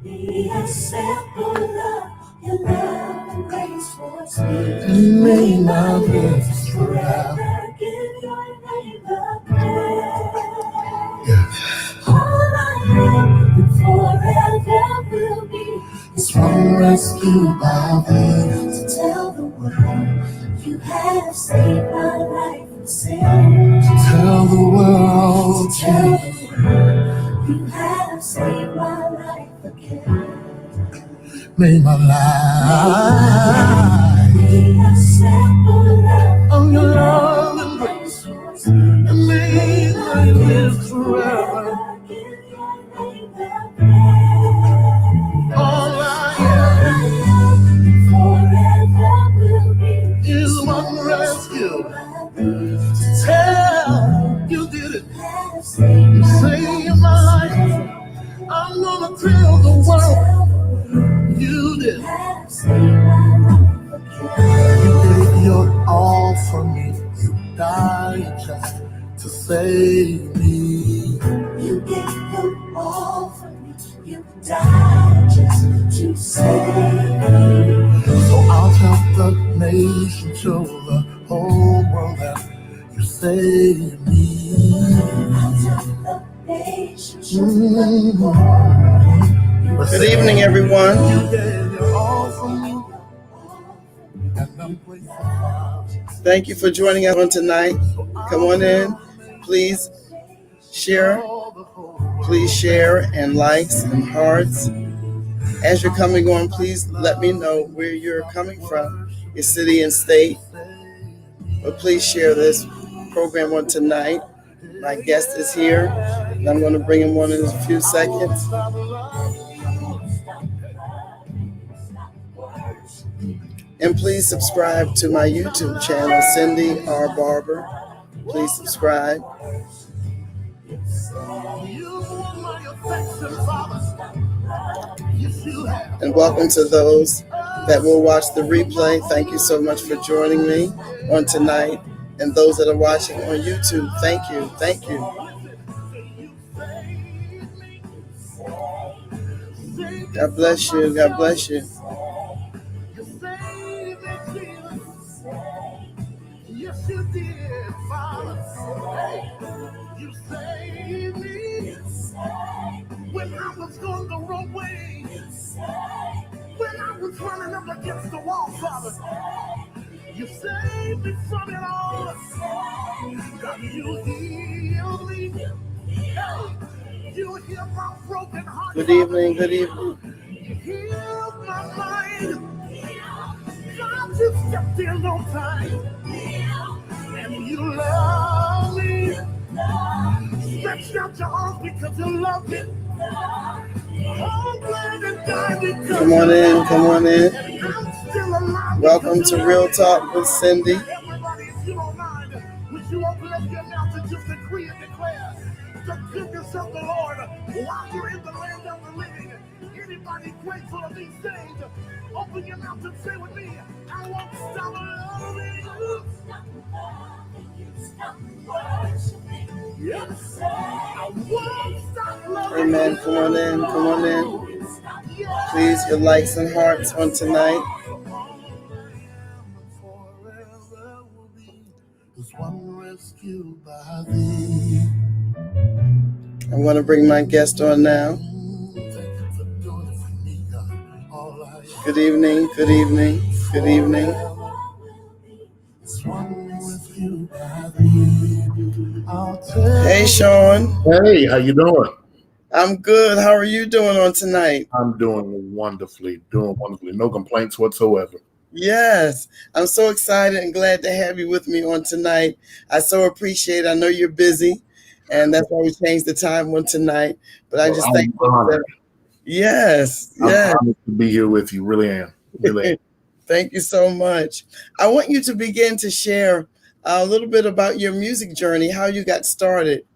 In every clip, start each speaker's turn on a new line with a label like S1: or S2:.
S1: Be a sample of your love and grace towards me.
S2: You made my lips forever.
S1: Give your name the praise.
S2: Yeah.
S1: All I am and forever will be
S2: This one rescued by thee.
S1: to tell the world you have saved my life from sin.
S2: Tell the world
S1: Tell the world you have saved my life again.
S2: made my life
S1: Be a sample
S2: of your love and grace, and made my lips forever.
S1: Give your name the praise.
S2: All I
S1: Forever will be
S2: am is one rescue. Tell you did it.
S1: have saved
S2: You saved my life. I'm gonna tell the world you did.
S1: have saved my life again.
S2: You gave your all for me. You died just to save me.
S1: You gave your all for me. You died just to save me.
S2: So I'll tell the nation, show the whole world that you saved me.
S1: I'll tell the nation, show the world.
S3: Good evening, everyone.
S2: You gave your all for me, and I'm grateful.
S3: Thank you for joining us on tonight. Come on in. Please share. Please share and likes and hearts. As you're coming on, please let me know where you're coming from, your city and state. But please share this program on tonight. My guest is here, and I'm going to bring him on in a few seconds. And please subscribe to my YouTube channel, Cindy R. Barber. Please subscribe. And welcome to those that will watch the replay. Thank you so much for joining me on tonight. And those that are watching on YouTube, thank you. Thank you. God bless you. God bless you.
S2: Yes, you did, Father. You saved me when I was going the wrong way. When I was running up against the wall, Father. You saved me from it all. God, you healed me. You healed my broken heart.
S3: Good evening. Good evening.
S2: You healed my mind. God, you stepped in on time. And you love me. Stretch out your arms because you love me.
S3: Come on in. Come on in. Welcome to Real Talk with Cindy.
S2: Everybody, if you don't mind, would you open up your mouth and just decree and declare the goodness of the Lord while you're in the land of the living? Anybody grateful of these things? Open your mouth and say with me, I won't stop loving you. Stop worshiping. Yes, I won't stop loving you.
S3: Amen. Come on in. Come on in. Please, your likes and hearts on tonight. I want to bring my guest on now. Good evening. Good evening. Good evening. Hey, Shawn.
S4: Hey, how you doing?
S3: I'm good. How are you doing on tonight?
S4: I'm doing wonderfully. No complaints whatsoever.
S3: Yes, I'm so excited and glad to have you with me on tonight. I so appreciate it. I know you're busy, and that's why we changed the time on tonight. But I just thank you. Yes, yes.
S4: I'm honored to be here with you. Really am. Really am.
S3: Thank you so much. I want you to begin to share a little bit about your music journey, how you got started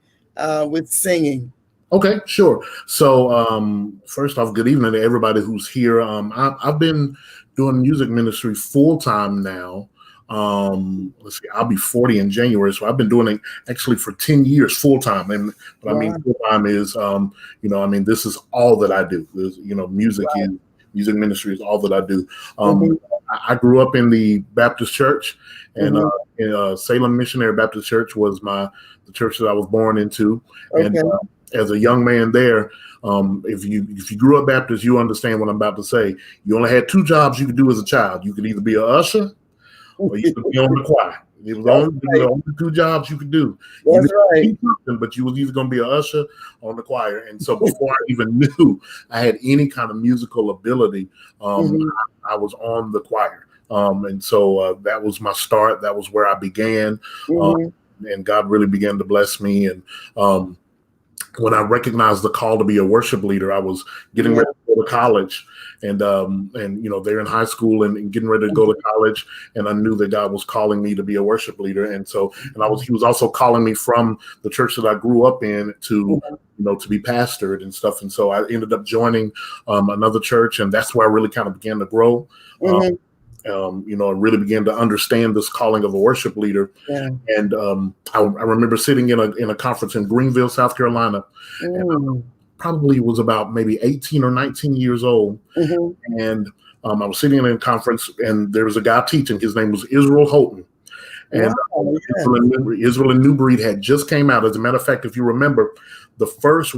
S3: with singing.
S4: Okay, sure. So first off, good evening to everybody who's here. I've been doing music ministry full time now let's see, I'll be 40 in January. So I've been doing it actually for 10 years full time. And what I mean full time is, this is all that I do. Music ministry is all that I do. I grew up in the Baptist church, and Salem Missionary Baptist Church was the church that I was born into. And as a young man there, if you grew up Baptist, you understand what I'm about to say. You only had two jobs you could do as a child. You could either be an usher or you could be on the choir. It was the only two jobs you could do.
S3: That's right.
S4: But you was either going to be an usher or on the choir. And so before I even knew I had any kind of musical ability, I was on the choir. And so that was my start. That was where I began. And God really began to bless me. And when I recognized the call to be a worship leader, I was getting ready to go to college. And they're in high school and getting ready to go to college, and I knew that God was calling me to be a worship leader, he was also calling me from the church that I grew up in to be pastored and stuff, and so I ended up joining another church, and that's where I really kind of began to grow. And really began to understand this calling of a worship leader. And I remember sitting in a conference in Greenville, South Carolina, and probably was about maybe 18 or 19 years old. And I was sitting in a conference, and there was a guy teaching. His name was Israel Houghton. And Israel and New Breed had just came out. As a matter of fact, if you remember, the first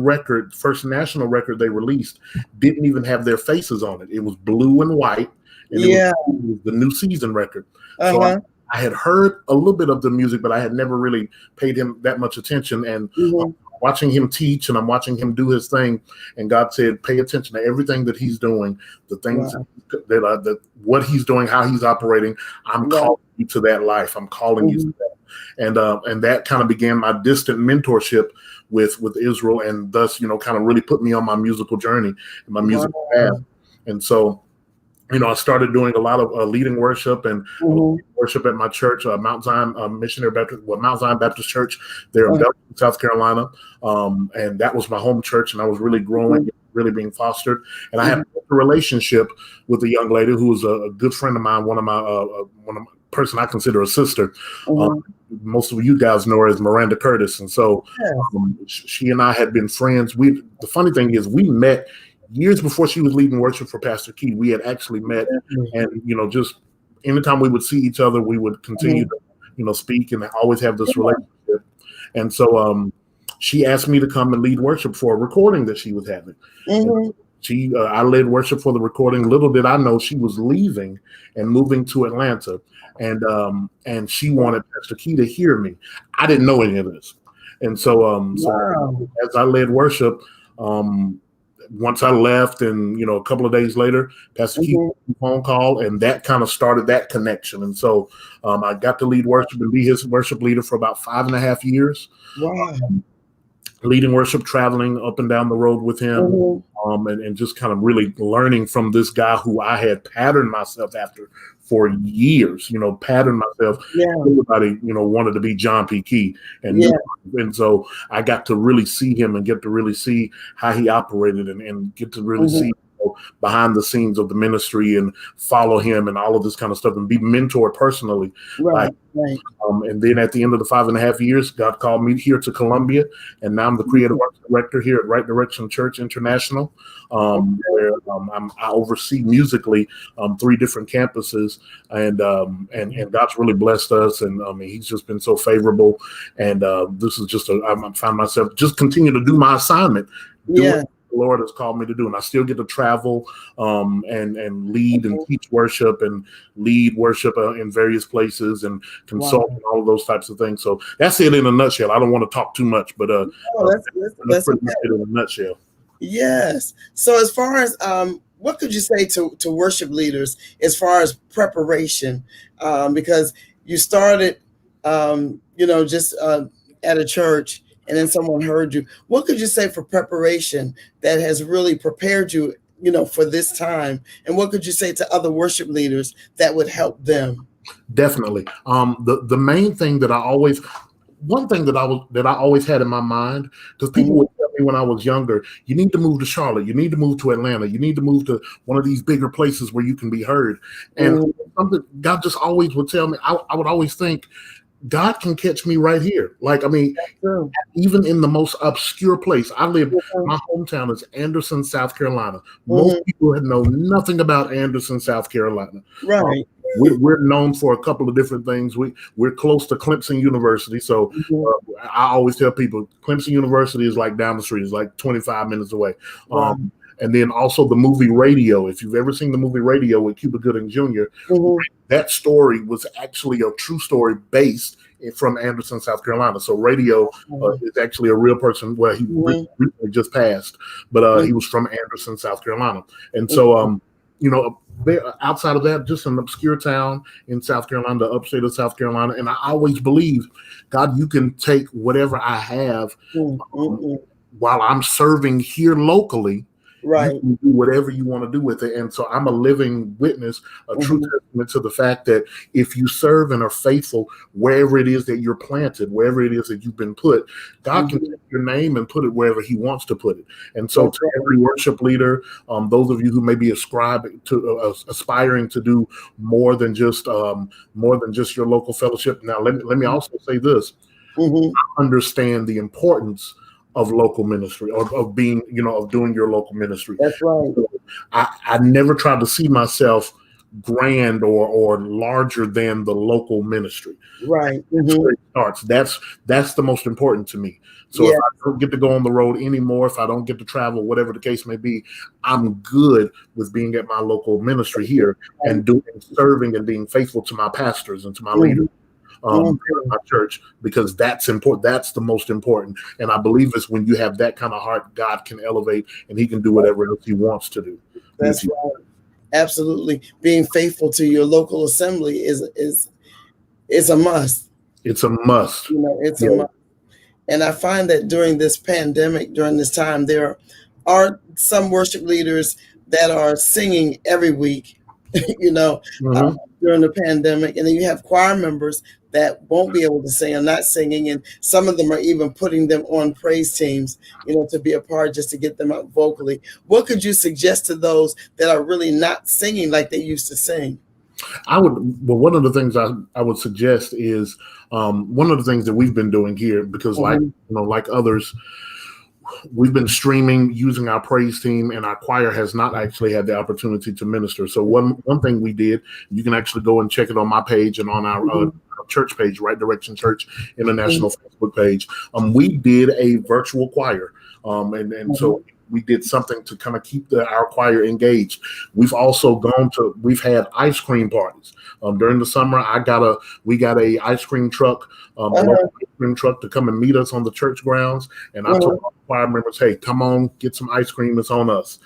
S4: national record they released didn't even have their faces on it. It was blue and white. And it was the New Season record. So I had heard a little bit of the music, but I had never really paid him that much attention. And watching him teach, and I'm watching him do his thing, and God said, pay attention to everything that he's doing, the things that what he's doing, how he's operating. I'm calling you to that life. I'm calling you to that. And that kind of began my distant mentorship with Israel, and thus, kind of really put me on my musical journey and my musical path. And so, I started doing a lot of leading worship and worship at my church, Mount Zion Mount Zion Baptist Church there in Belton, South Carolina. And that was my home church, and I was really growing, really being fostered. And I had a relationship with a young lady who was a good friend of mine, one of my person I consider a sister. Most of you guys know her as Miranda Curtis. And so she and I had been friends. The funny thing is, we met years before she was leading worship for Pastor Key. We had actually met, and just anytime we would see each other, we would continue to speak and always have this relationship. And so she asked me to come and lead worship for a recording that she was having. I led worship for the recording. Little did I know she was leaving and moving to Atlanta, and she wanted Pastor Key to hear me. I didn't know any of this, and so as I led worship, once I left, and a couple of days later, Pastor Keith phone call, and that kind of started that connection. And so I got to lead worship and be his worship leader for about 5.5 years. Leading worship, traveling up and down the road with him, and just kind of really learning from this guy who I had patterned myself after for years. Patterned myself. Everybody, wanted to be John P. Key, and so I got to really see him and get to really see how he operated, and get to really see behind the scenes of the ministry and follow him and all of this kind of stuff, and be mentored personally. And then at the end of the 5.5 years, God called me here to Columbia, and now I'm the creative arts director here at Right Direction Church International, where I oversee musically 3 different campuses, and God's really blessed us, and He's just been so favorable, and this is just I found myself just continue to do my assignment. The Lord has called me to do, and I still get to travel and lead and teach worship and lead worship in various places and consult and all of those types of things. So that's it in a nutshell. I don't want to talk too much, but that's pretty much it in a nutshell.
S3: Yes. So as far as what could you say to worship leaders as far as preparation? Because you started, just at a church, and then someone heard you. What could you say for preparation that has really prepared you, for this time? And what could you say to other worship leaders that would help them?
S4: Definitely. The main thing that I always had in my mind, because people would tell me when I was younger, you need to move to Charlotte, you need to move to Atlanta, you need to move to one of these bigger places where you can be heard. And something God just always would tell me, I would always think, God can catch me right here. Like, I mean, even in the most obscure place. I live, my hometown is Anderson, South Carolina. Most people know nothing about Anderson, South Carolina.
S3: Right.
S4: We're known for a couple of different things. We're close to Clemson University. So I always tell people Clemson University is like down the street. It's like 25 minutes away. And then also the movie Radio. If you've ever seen the movie Radio with Cuba Gooding Jr., that story was actually a true story based from Anderson, South Carolina. So Radio is actually a real person. Well, he recently just passed, but he was from Anderson, South Carolina. And so, you know, outside of that, just an obscure town in South Carolina, the upstate of South Carolina. And I always believe, God, you can take whatever I have while I'm serving here locally.
S3: Right.
S4: You can do whatever you want to do with it. And so I'm a living witness, a true testament to the fact that if you serve and are faithful wherever it is that you're planted, wherever it is that you've been put, God can take your name and put it wherever he wants to put it. And so to every worship leader, those of you who may be aspiring to do more than just your local fellowship. Now, let me also say this. I understand the importance of local ministry, or of being, of doing your local ministry.
S3: That's right.
S4: I never tried to see myself grand or larger than the local ministry.
S3: Right.
S4: That's where it starts. That's the most important to me. So if I don't get to go on the road anymore, if I don't get to travel, whatever the case may be, I'm good with being at my local ministry here and serving and being faithful to my pastors and to my leaders. My church, because that's important. That's the most important. And I believe it's when you have that kind of heart, God can elevate and he can do whatever else he wants to do.
S3: That's right. Absolutely. Being faithful to your local assembly is a must.
S4: It's a must.
S3: It's a must. And I find that during this pandemic, during this time, there are some worship leaders that are singing every week, during the pandemic. And then you have choir members that won't be able to sing or not singing. And some of them are even putting them on praise teams, to be a part, just to get them out vocally. What could you suggest to those that are really not singing like they used to sing?
S4: One of the things I would suggest is one of the things that we've been doing here, because like others, we've been streaming using our praise team, and our choir has not actually had the opportunity to minister. So one thing we did, you can actually go and check it on my page and on our church page, Right Direction Church International Facebook page. We did a virtual choir, and so we did something to kind of keep our choir engaged. We've also we've had ice cream parties. During the summer, we got a ice cream truck, a local ice cream truck to come and meet us on the church grounds. And I told our choir members, hey, come on, get some ice cream. It's on us.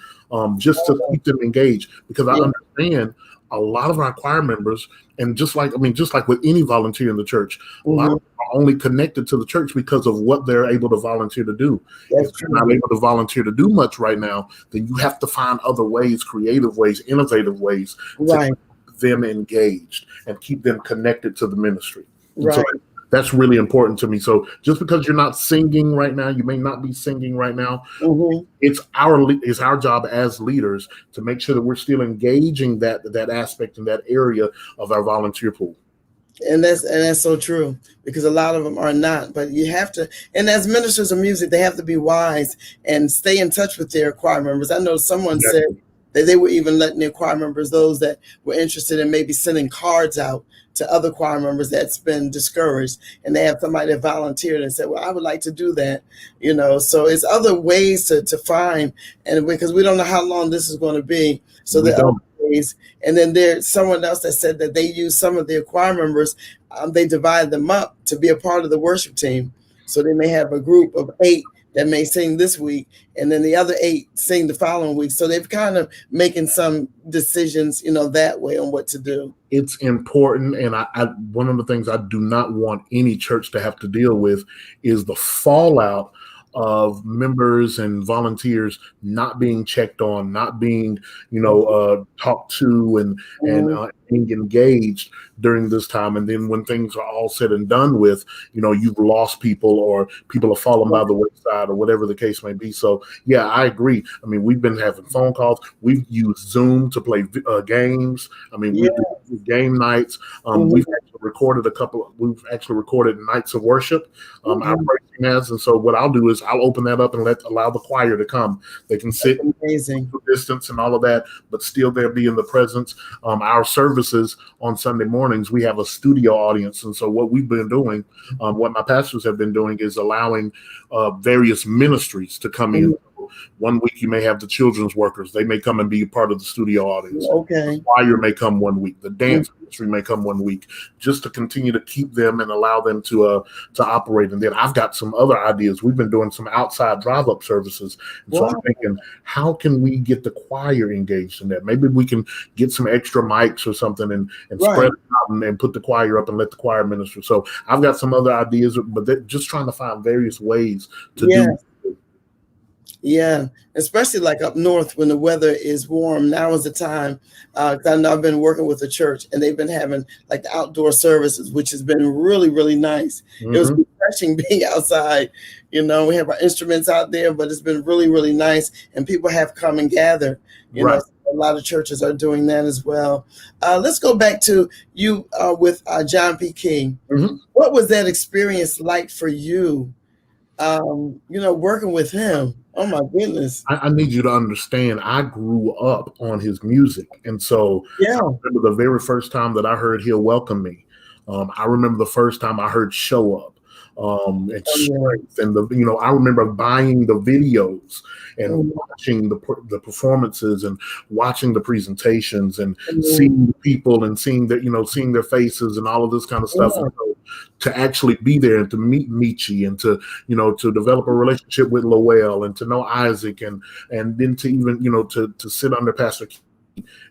S4: Just to keep them engaged, because I understand a lot of our choir members, and just like with any volunteer in the church, a lot of them are only connected to the church because of what they're able to volunteer to do. If you're not able to volunteer to do much right now, then you have to find other ways, creative ways, innovative ways to keep them engaged and keep them connected to the ministry.
S3: Right.
S4: So that's really important to me. So just because you're not singing right now, you may not be singing right now. It's our job as leaders to make sure that we're still engaging that aspect in that area of our volunteer pool.
S3: And that's so true, because a lot of them are not. But you have to, and as ministers of music, they have to be wise and stay in touch with their choir members. I know someone said that they were even letting their choir members, those that were interested in maybe sending cards out to other choir members that's been discouraged, and they have somebody that volunteered and said, well, I would like to do that, so it's other ways to find, and because we don't know how long this is going to be. So there are other ways. And then there's someone else that said that they use some of their choir members, they divide them up to be a part of the worship team. So they may have a group of 8 that may sing this week, and then the other 8 sing the following week. So they've kind of making some decisions, that way on what to do.
S4: It's important. And I one of the things I do not want any church to have to deal with is the fallout of members and volunteers not being checked on, not being, talked to, and being engaged during this time. And then when things are all said and done with, you've lost people, or people have fallen by the wayside, or whatever the case may be. So yeah, I agree. I mean, we've been having phone calls. We've used Zoom to play games. I mean, we do game nights. We've actually recorded nights of worship. Our praising has, and so what I'll do is I'll open that up and allow the choir to come. They can sit distance and all of that, but still they'll be in the presence. Our services on Sunday mornings, we have a studio audience, and so what we've been doing, what my pastors have been doing, is allowing various ministries to come in. One week you may have the children's workers. They may come and be a part of the studio audience.
S3: Okay.
S4: The choir may come one week. The dance ministry may come one week, just to continue to keep them and allow them to operate. And then I've got some other ideas. We've been doing some outside drive-up services. And so I'm thinking, how can we get the choir engaged in that? Maybe we can get some extra mics or something and spread it out and put the choir up and let the choir minister. So I've got some other ideas, but they're just trying to find various ways to do.
S3: Yeah, especially like up north when the weather is warm. Now is the time. I know I've been working with the church, and they've been having like the outdoor services, which has been really, really nice. It was refreshing being outside. We have our instruments out there, but it's been really, really nice. And people have come and gathered. A lot of churches are doing that as well. Let's go back to you with John P. Key. What was that experience like for you? Working with him. Oh my goodness.
S4: I need you to understand, I grew up on his music. And so I remember the very first time that I heard He'll Welcome Me. I remember the first time I heard Show Up. And Strength, and I remember buying the videos and watching the performances and watching the presentations and seeing the people and seeing their faces and all of this kind of stuff. And so to actually be there and to meet Michi and to develop a relationship with Lowell and to know Isaac and then to even to sit under Pastor Key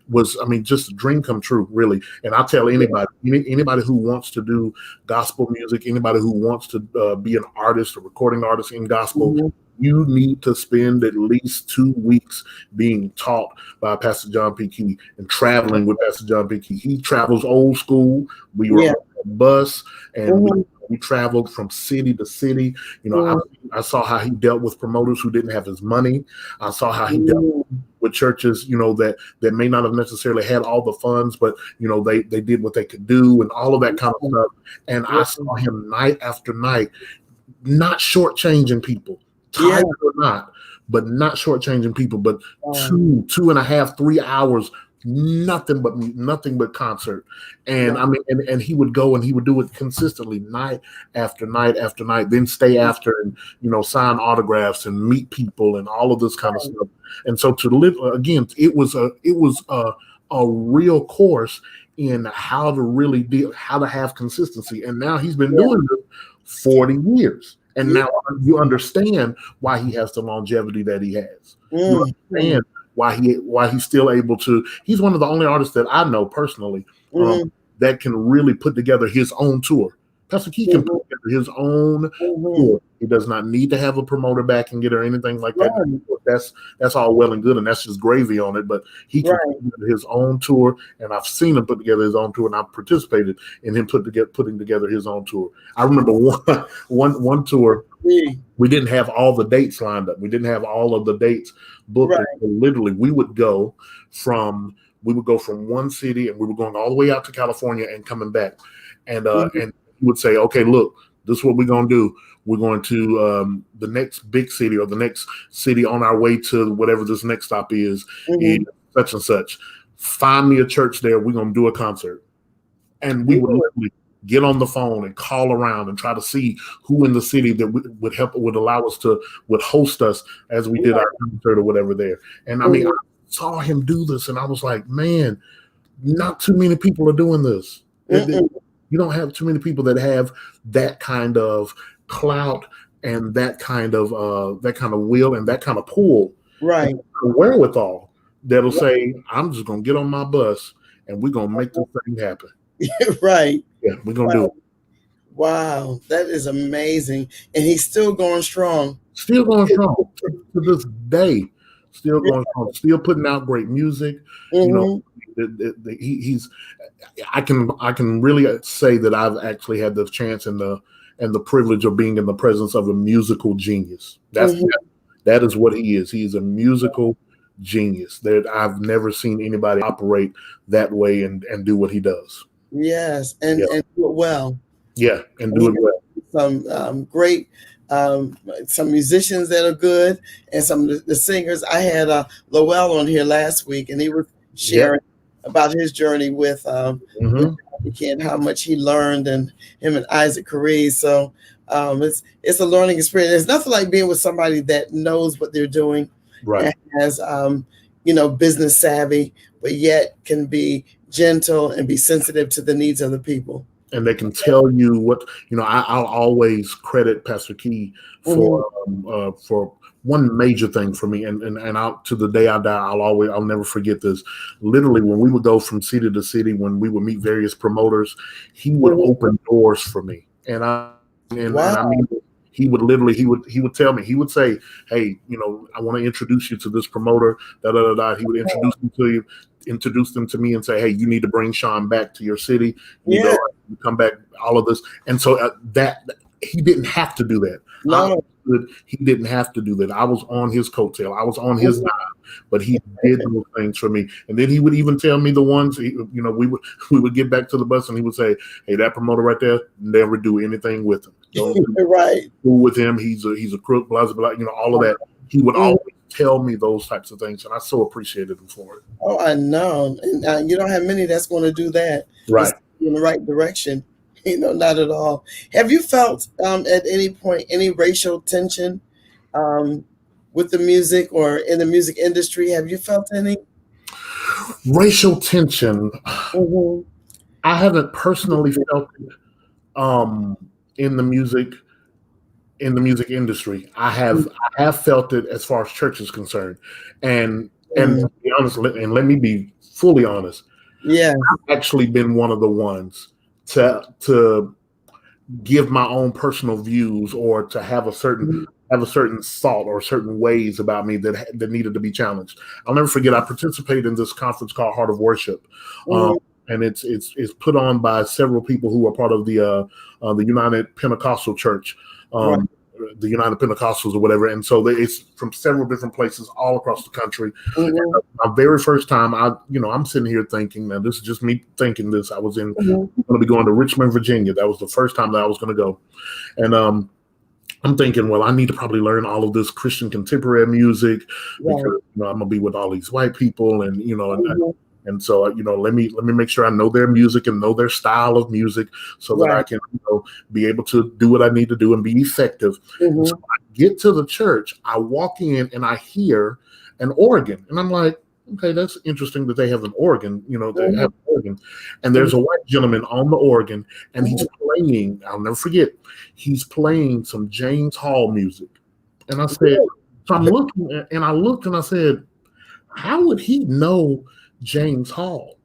S4: was, just a dream come true, really. And I tell anybody who wants to do gospel music, anybody who wants to be an artist, a recording artist in gospel, you need to spend at least 2 weeks being taught by Pastor John P. Key and traveling with Pastor John P. Key. He travels old school. We were on a bus, and we traveled from city to city. I saw how he dealt with promoters who didn't have his money. I saw how he dealt with churches, that may not have necessarily had all the funds, but they did what they could do and all of that kind of stuff. And I saw him night after night, not shortchanging people, tired or not, but not shortchanging people, but 2.5, 3 hours, nothing but concert. And and he would go and he would do it consistently night after night after night, then stay after and sign autographs and meet people and all of this kind of stuff. And so to live again, it was a real course in how to have consistency. And now he's been doing it 40 years. And now you understand why he has the longevity that he has. You understand why he's still able to. He's one of the only artists that I know personally that can really put together his own tour. Pastor Key can put together his own tour. He does not need to have a promoter backing it or anything like that. That's all well and good, and that's just gravy on it. But he can put together his own tour, and I've seen him put together his own tour, and I've participated in him putting together his own tour. I remember one tour. We didn't have all the dates lined up. We didn't have all of the dates booked. Literally, we would go from one city, and we were going all the way out to California and coming back. And and he would say, okay, look, this is what we're going to do. We're going to the next big city or the next city on our way to whatever this next stop is in such and such. Find me a church there. We're going to do a concert. And we would literally get on the phone and call around and try to see who in the city that would allow us would host us as we did our concert or whatever there. And I saw him do this, and I was like, man, not too many people are doing this. You don't have too many people that have that kind of clout and that kind of will and that kind of pull,
S3: right?
S4: Wherewithal that'll say, I'm just gonna get on my bus and we're gonna make this thing happen.
S3: Right.
S4: Yeah, we're gonna do it.
S3: Wow, that is amazing. And he's still going strong.
S4: Still going strong to this day. Still going strong. Still putting out great music. You know, he's. I can really say that I've actually had the chance and the privilege of being in the presence of a musical genius. That is what he is. He is a musical genius. That I've never seen anybody operate that way and do what he does.
S3: Yes, and do it well.
S4: Yeah, and do it well.
S3: Some great, some musicians that are good, and some of the singers. I had Lowell on here last week, and he was sharing about his journey with Kent, how much he learned, and him and Isaac Caree. So it's a learning experience. There's nothing like being with somebody that knows what they're doing,
S4: right?
S3: And has business savvy, but yet can be gentle and be sensitive to the needs of the people.
S4: And they can tell you what, I'll always credit Pastor Key for one major thing for me. And I'll, to the day I die, I'll never forget this. Literally, when we would go from city to city, when we would meet various promoters, he would open doors for me. And I mean, he would tell me, he would say, hey, I want to introduce you to this promoter, da da da da. He would introduce them to me and say, hey, you need to bring Shawn back to your city. Come back, all of this. And so that he didn't have to do that.
S3: No.
S4: He didn't have to do that. I was on his coattail. I was on his dime, but he did those things for me. And then he would even tell me the ones, we would get back to the bus and he would say, hey, that promoter right there, never do anything with him.
S3: Right.
S4: Fool with him. He's a crook, blah, blah, blah, all of that. He would always tell me those types of things, and I so appreciated him for it.
S3: Oh, I know. And you don't have many that's going to do that.
S4: Right.
S3: In the right direction. Not at all. Have you felt at any point any racial tension with the music or in the music industry? Have you felt any
S4: racial tension? I haven't personally felt it in the music industry. I have felt it as far as church is concerned, and to be honest, and let me be fully honest.
S3: Yeah,
S4: I've actually been one of the ones to give my own personal views or to have a certain thought or certain ways about me that needed to be challenged. I'll never forget, I participated in this conference called Heart of Worship. And it's put on by several people who are part of the United Pentecostal Church, the United Pentecostals or whatever. And so it's from several different places all across the country. My very first time, I'm sitting here thinking, now this is just me thinking this. I was going to be going to Richmond, Virginia. That was the first time that I was going to go. And I'm thinking, well, I need to probably learn all of this Christian contemporary music because I'm going to be with all these white people and, and so, let me make sure I know their music and know their style of music so that I can, be able to do what I need to do and be effective. So I get to the church, I walk in and I hear an organ. And I'm like, okay, that's interesting that they have an organ, they have an organ. And there's a white gentleman on the organ and he's playing, I'll never forget, he's playing some James Hall music. And I said, so I'm looking and I looked and I said, how would he know James Hall?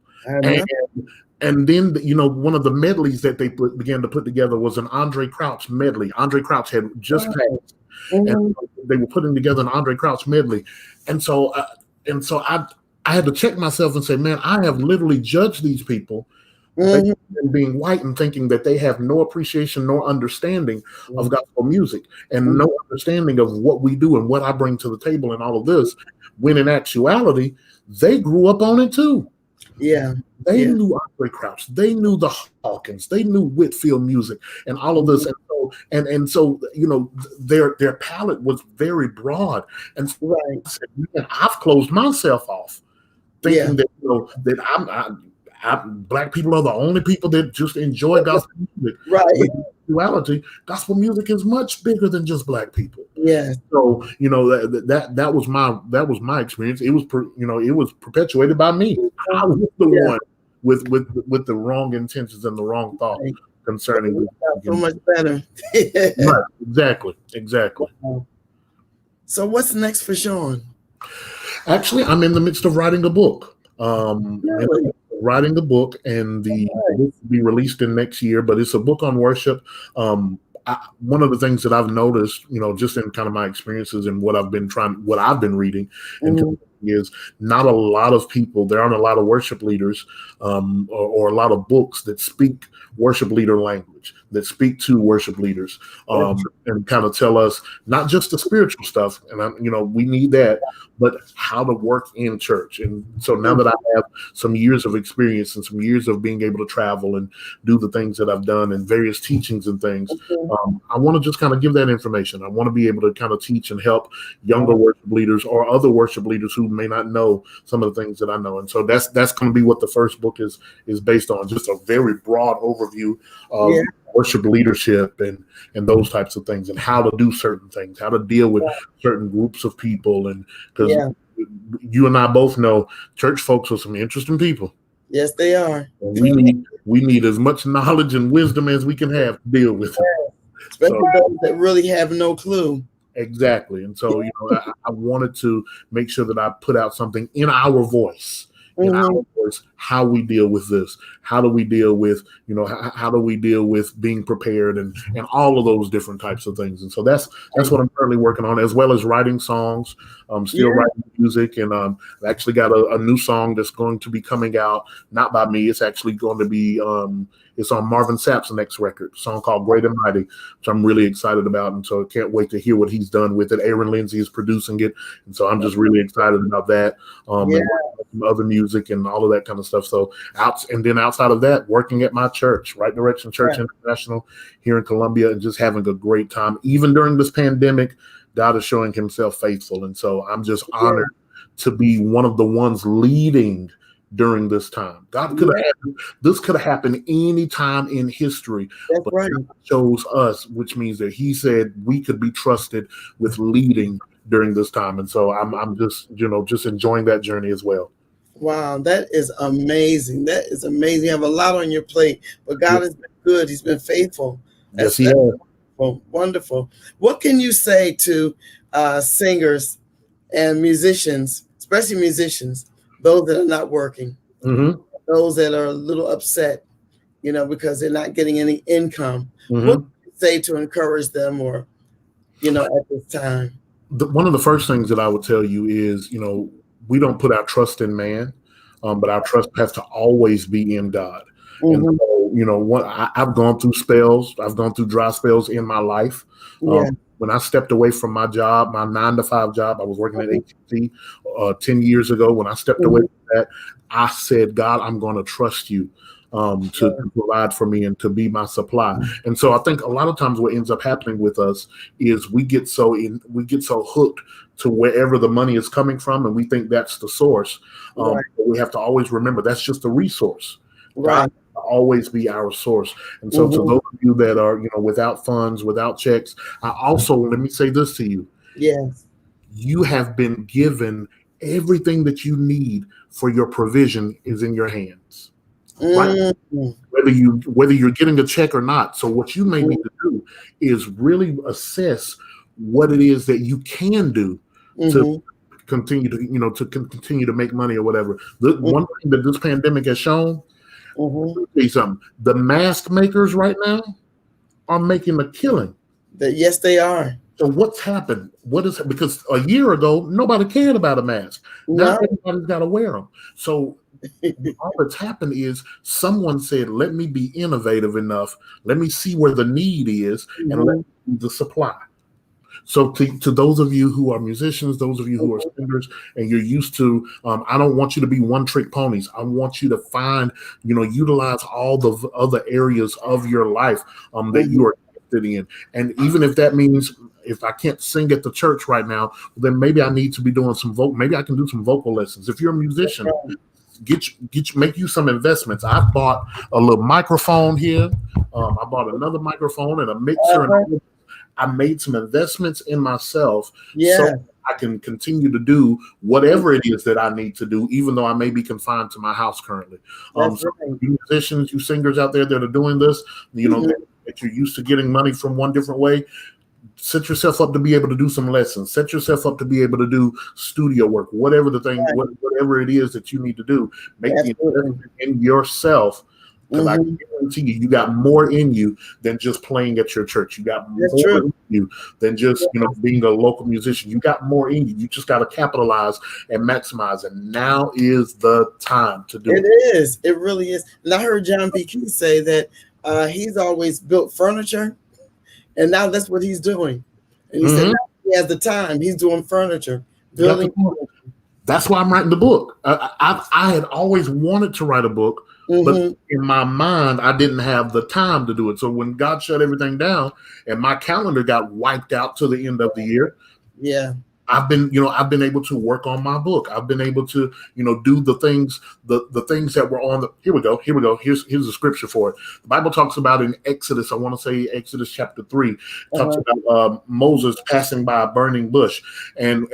S4: And then, one of the medleys that they began to put together was an Andre Crouch medley. Andre Crouch had just passed, and they were putting together an Andre Crouch medley. And so I had to check myself and say, man, I have literally judged these people being white and thinking that they have no appreciation nor understanding of gospel music and no understanding of what we do and what I bring to the table and all of this, when in actuality, they grew up on it too.
S3: Yeah.
S4: They knew Andre Crouch. They knew the Hawkins. They knew Whitfield music and all of this. And so, their palette was very broad. And so I said, man, I've closed myself off thinking that, Black people are the only people that just enjoy gospel music. Right. In reality, gospel music is much bigger than just Black people.
S3: Yeah.
S4: So that was my experience. It was it was perpetuated by me. I was the one with the wrong intentions and the wrong thought concerning.
S3: So much better.
S4: Right. Exactly.
S3: So what's next for Shawn?
S4: Actually, I'm in the midst of writing a book.
S3: Really?
S4: writing the book, and the book will be released in next year. But it's a book on worship. One of the things that I've noticed, just in kind of my experiences and what I've been reading, and is not a lot of people. There aren't a lot of worship leaders, or a lot of books that speak worship leader language, that speak to worship leaders, and kind of tell us not just the spiritual stuff, and we need that, but how to work in church. And so now that I have some years of experience and some years of being able to travel and do the things that I've done and various teachings and things, I want to just kind of give that information. I want to be able to kind of teach and help younger worship leaders or other worship leaders who may not know some of the things that I know. And so that's going to be what the first book is based on, just a very broad overview of worship leadership and those types of things, and how to do certain things, how to deal with certain groups of people. And because you and I both know church folks are some interesting people.
S3: Yes, they are.
S4: And we need as much knowledge and wisdom as we can have to deal with it.
S3: Especially those that really have no clue.
S4: Exactly. And so, I wanted to make sure that I put out something in our voice, how we deal with this. How do we deal with, how do we deal with being prepared and all of those different types of things. And so that's what I'm currently working on, as well as writing songs. I'm still writing music, and I've actually got a new song that's going to be coming out, not by me. It's actually going to be, it's on Marvin Sapp's next record, a song called Great and Mighty, which I'm really excited about. And so I can't wait to hear what he's done with it. Aaron Lindsay is producing it. And so I'm just really excited about that. And some other music and all of that kind of stuff. So outside of that, working at my church, Right Direction Church International here in Columbia, and just having a great time. Even during this pandemic, God is showing himself faithful. And so I'm just honored to be one of the ones leading during this time. This could have happened any time in history.
S3: That's
S4: but
S3: right.
S4: God chose us, which means that he said we could be trusted with leading during this time. And so I'm just, just enjoying that journey as well.
S3: Wow, that is amazing. That is amazing. You have a lot on your plate, but God has been good. He's been faithful.
S4: Yes, he has.
S3: Wonderful. Wonderful. What can you say to singers and musicians, especially musicians, those that are not working, those that are a little upset, because they're not getting any income? What can you say to encourage them, or, at this time?
S4: One of the first things that I would tell you is, we don't put our trust in man, but our trust has to always be in God. And so, I've gone through spells. I've gone through dry spells in my life. When I stepped away from my job, my 9-to-5 job, I was working at AT&T 10 years ago. When I stepped away from that, I said, God, I'm going to trust you to provide for me and to be my supply. And so I think a lot of times what ends up happening with us is we get so hooked to wherever the money is coming from, and we think that's the source. But we have to always remember that's just a resource. God will always be our source. And so to those of you that are, without funds, without checks, let me say this to you.
S3: Yes.
S4: You have been given everything that you need for your provision is in your hands. Right? Whether you're getting a check or not. So what you may need to do is really assess what it is that you can do to continue to make money or whatever. One thing that this pandemic has shown, say something. The mask makers right now are making a killing.
S3: Yes, they are.
S4: So what's happened? Because a year ago nobody cared about a mask. Now everybody's got to wear them. So all that's happened is someone said, "Let me be innovative enough. Let me see where the need is, and let me be the supply." So to those of you who are musicians, those of you who are singers, and you're used to, I don't want you to be one-trick ponies. I want you to find, utilize all the other areas of your life that you are interested in. And even if that means, if I can't sing at the church right now, then maybe I need to be doing maybe I can do some vocal lessons. If you're a musician, make you some investments. I bought a little microphone here. I bought another microphone and a mixer. And I made some investments in myself so I can continue to do whatever it is that I need to do, even though I may be confined to my house currently. So you musicians, you singers out there that are doing this, that you're used to getting money from one different way, set yourself up to be able to do some lessons. Set yourself up to be able to do studio work, whatever the thing, whatever it is that you need to do. Make the investment in yourself. Because I guarantee you got more in you than just playing at your church. You got more in you than just being a local musician. You got more in you. You just got to capitalize and maximize. And now is the time to do it.
S3: It is. It really is. And I heard John P. Key say that he's always built furniture, and now that's what he's doing. And he said now he has the time. He's doing furniture, building.
S4: That's why I'm writing the book. I had always wanted to write a book. But in my mind, I didn't have the time to do it. So when God shut everything down and my calendar got wiped out to the end of the year, I've been able to work on my book. I've been able to, do the things that were on the. Here we go. Here's the scripture for it. The Bible talks about in Exodus. I want to say Exodus chapter 3 talks about Moses passing by a burning bush, and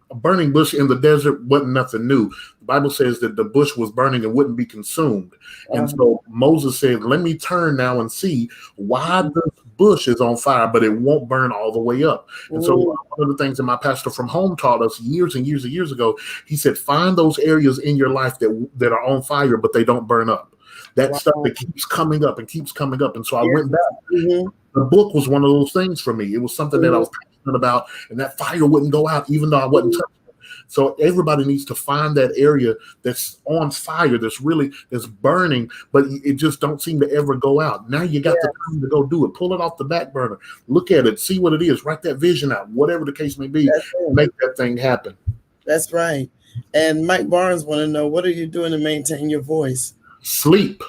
S4: a burning bush in the desert wasn't nothing new. The Bible says that the bush was burning and wouldn't be consumed. And so Moses said, let me turn now and see why the bush is on fire, but it won't burn all the way up. And so one of the things that my pastor from home taught us years and years and years ago, he said, find those areas in your life that are on fire, but they don't burn up. That stuff that keeps coming up and keeps coming up. And so I went back. The book was one of those things for me. It was something that I was passionate about, and that fire wouldn't go out even though I wasn't touching it. So everybody needs to find that area that's on fire, that's burning, but it just don't seem to ever go out. Now you got the time to go do it. Pull it off the back burner. Look at it. See what it is. Write that vision out. Whatever the case may be, make that thing happen.
S3: That's right. And Mike Barnes want to know, what are you doing to maintain your voice?
S4: Sleep.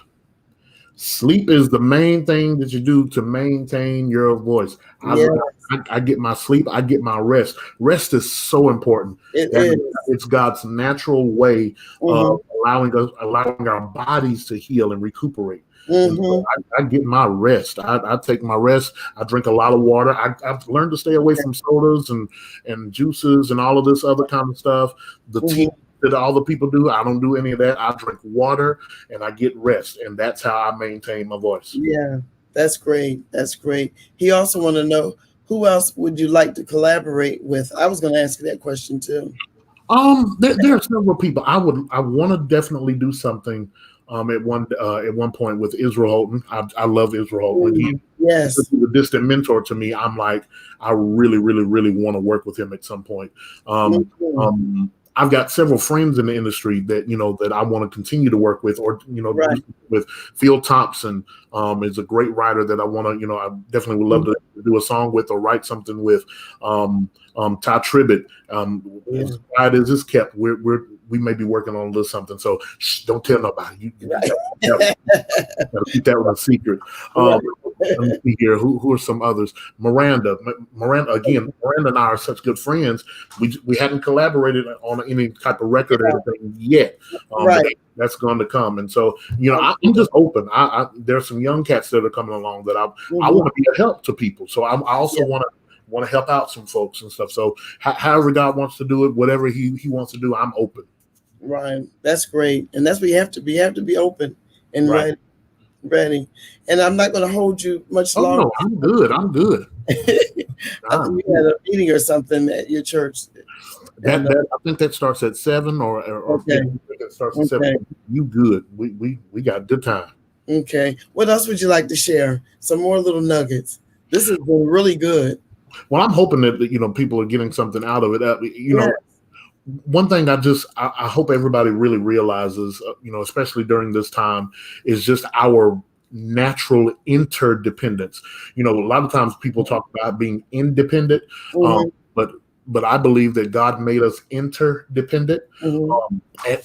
S4: Sleep is the main thing that you do to maintain your voice. I get my sleep. I get my rest. Rest is so important. It's God's natural way of allowing our bodies to heal and recuperate. So I get my rest. I take my rest. I drink a lot of water. I've learned to stay away from sodas and juices and all of this other kind of stuff. The tea that all the people do, I don't do any of that. I drink water and I get rest, and that's how I maintain my voice.
S3: Yeah, that's great. That's great. He also want to know, who else would you like to collaborate with? I was going to ask you that question too.
S4: There are several people. I want to definitely do something at one point with Israel Houghton. I love Israel Houghton. He's a distant mentor to me. I'm like, I really, really, really want to work with him at some point. I've got several friends in the industry that that I want to continue to work with, or with Phil Thompson is a great writer that I want to I definitely would love to do a song with or write something with. Ty Tribbett, as quiet as it's kept, we may be working on a little something. So don't tell nobody. You gotta keep that one a secret. Let me see here. Who are some others? Miranda again. Miranda and I are such good friends. We hadn't collaborated on any type of record or anything yet. But that's going to come. And so I'm just open. There's some young cats that are coming along that I want to be a help to people. So I also want to help out some folks and stuff. So however God wants to do it, whatever he wants to do, I'm open.
S3: Right. That's great. And that's what you have to be. You have to be open and ready. And I'm not going to hold you much longer.
S4: No, I'm good.
S3: I think you had a meeting or something at your church.
S4: I think that starts at 7 or it starts at 7. You good. We got good time.
S3: Okay. What else would you like to share? Some more little nuggets. This has been really good.
S4: Well, I'm hoping that people are getting something out of it. One thing I hope everybody really realizes, especially during this time, is just our natural interdependence. A lot of times people talk about being independent, but I believe that God made us interdependent,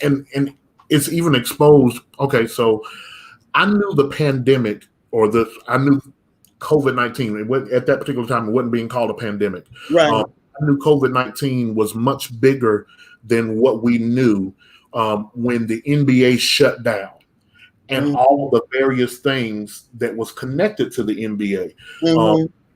S4: and it's even exposed. Okay, so I knew the pandemic I knew COVID-19. At that particular time, it wasn't being called a pandemic.
S3: Right.
S4: I knew COVID-19 was much bigger than what we knew when the NBA shut down and all the various things that was connected to the NBA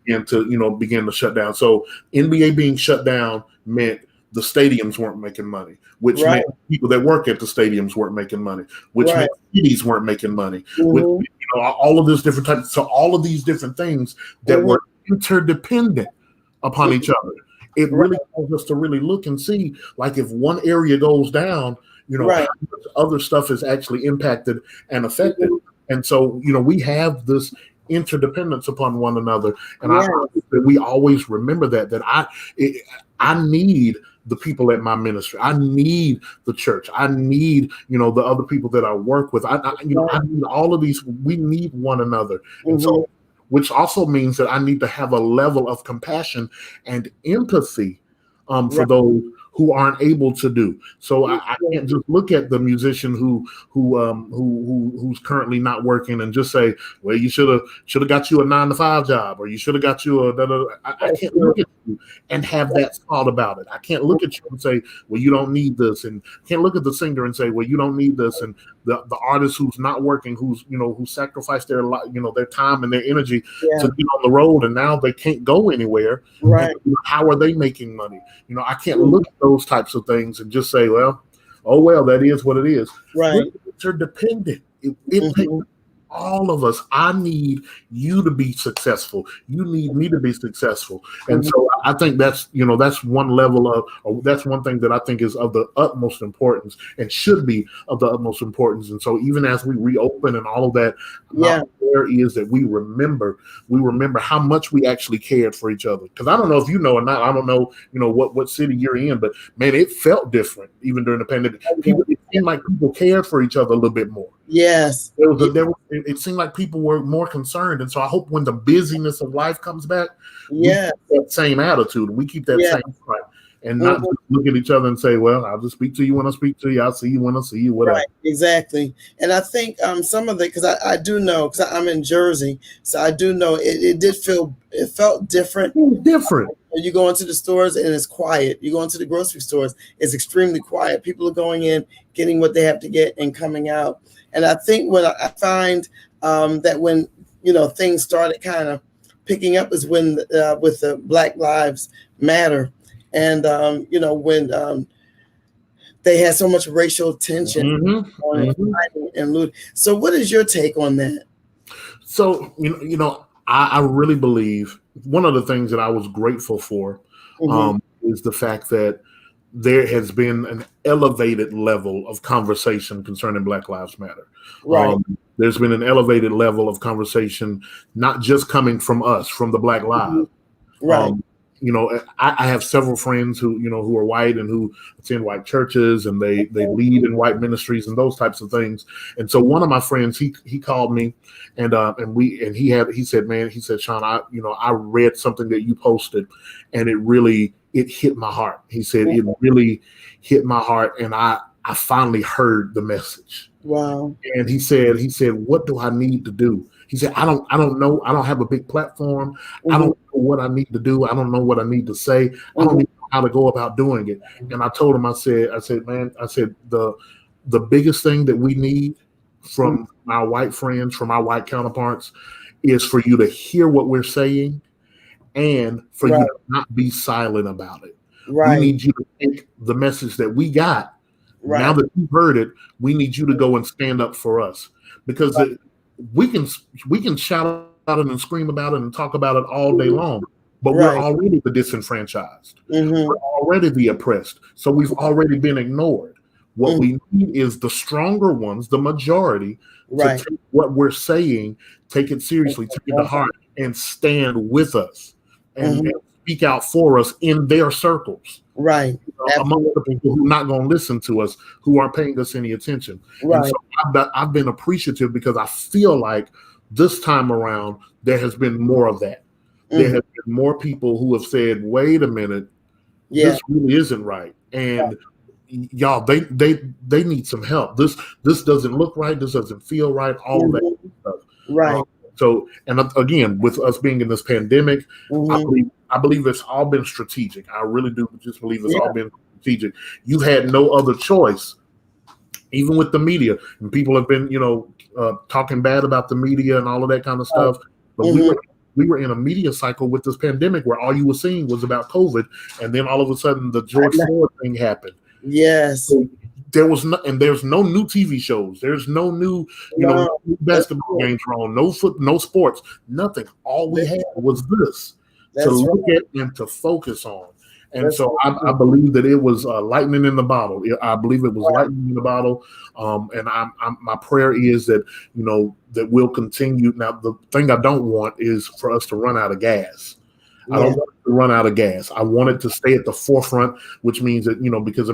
S4: and to begin to shut down. So NBA being shut down meant the stadiums weren't making money, which meant people that work at the stadiums weren't making money, which meant cities weren't making money, which, all of this different types. So all of these different things that were interdependent upon each other. It really calls us to really look and see, like, if one area goes down, how much other stuff is actually impacted and affected. And so, we have this interdependence upon one another. And I hope that we always remember that I need the people at my ministry. I need the church. I need, the other people that I work with. I need all of these. We need one another. And so, which also means that I need to have a level of compassion and empathy for those who aren't able to do. So I can't just look at the musician who's currently not working and just say, well, you should have got you a 9-to-5 job, or you should have got you I can't look at you and have that thought about it. I can't look at you and say, well, you don't need this, and can't look at the singer and say, well, you don't need this, and the artist who's not working, who sacrificed their their time and their energy to be on the road, and now they can't go anywhere.
S3: Right.
S4: And, how are they making money? I can't look at those types of things and just say, well, that is what it is.
S3: Right.
S4: We're interdependent. It takes all of us. I need you to be successful. You need me to be successful. And so I think that's one level of, or that's one thing that I think is of the utmost importance and should be of the utmost importance. And so even as we reopen and all of that, my prayer is that we remember how much we actually cared for each other. Because I don't know if you know or not, I don't know, what city you're in, but man, it felt different even during the pandemic. It seemed like people cared for each other a little bit more.
S3: Yes.
S4: It seemed like people were more concerned. And so I hope when the busyness of life comes back, we keep that same attitude. We keep that same fight and not just look at each other and say, well, I'll just speak to you when I speak to you. I'll see you when I see you, whatever.
S3: Right, exactly. And I think some of the, because I do know, because I'm in Jersey, so I do know it felt different.
S4: Different.
S3: You go into the stores and it's quiet. You go into the grocery stores, it's extremely quiet. People are going in, getting what they have to get, and coming out. And I think what I find that when things started kind of picking up is when with the Black Lives Matter, and when they had so much racial tension and looting. So, what is your take on that?
S4: So I really believe one of the things that I was grateful for is the fact that there has been an elevated level of conversation concerning Black Lives Matter.
S3: Right.
S4: There's been an elevated level of conversation, not just coming from us, from the Black Lives.
S3: Right.
S4: I have several friends who are white and who attend white churches, and they lead in white ministries and those types of things. And so one of my friends, he called me and he said, Shawn, I read something that you posted, and it hit my heart. He said, it really hit my heart, and I finally heard the message.
S3: Wow.
S4: And he said, what do I need to do? He said, I don't know. I don't have a big platform. I don't know what I need to do. I don't know what I need to say. I don't even know how to go about doing it. And I told him, I said, man, the biggest thing that we need from our white friends, from our white counterparts, is for you to hear what we're saying and for you to not be silent about it.
S3: Right.
S4: We need you to take the message that we got. Right. Now that you've heard it, we need you to go and stand up for us, because we can shout about it and scream about it and talk about it all day long, but we're already the disenfranchised. We're already the oppressed. So we've already been ignored. What we need is the stronger ones, the majority, to take what we're saying, take it seriously, take it to heart, and stand with us and speak out for us in their circles.
S3: Right.
S4: Among the people who are not going to listen to us, who aren't paying us any attention.
S3: Right.
S4: And so I've been appreciative, because I feel like this time around there has been more of that. There have been more people who have said, wait a minute, this really isn't right. And y'all, they need some help. This doesn't look right. This doesn't feel right. All of that stuff.
S3: Right.
S4: So, and again, with us being in this pandemic, I believe it's all been strategic. I really do just believe it's all been strategic. You had no other choice, even with the media, and people have been, talking bad about the media and all of that kind of stuff. But we were in a media cycle with this pandemic where all you were seeing was about COVID, and then all of a sudden the George Floyd thing happened.
S3: Yes.
S4: So there's no new TV shows. There's no new, basketball games on. No sports. Nothing. All we had was this. to
S3: That's
S4: look
S3: right.
S4: at and to focus on. And
S3: That's
S4: so I believe that it was lightning in the bottle. I believe it was lightning in the bottle. And my prayer is that, that we'll continue. Now, the thing I don't want is for us to run out of gas. I don't want it to run out of gas. I want it to stay at the forefront, which means that, because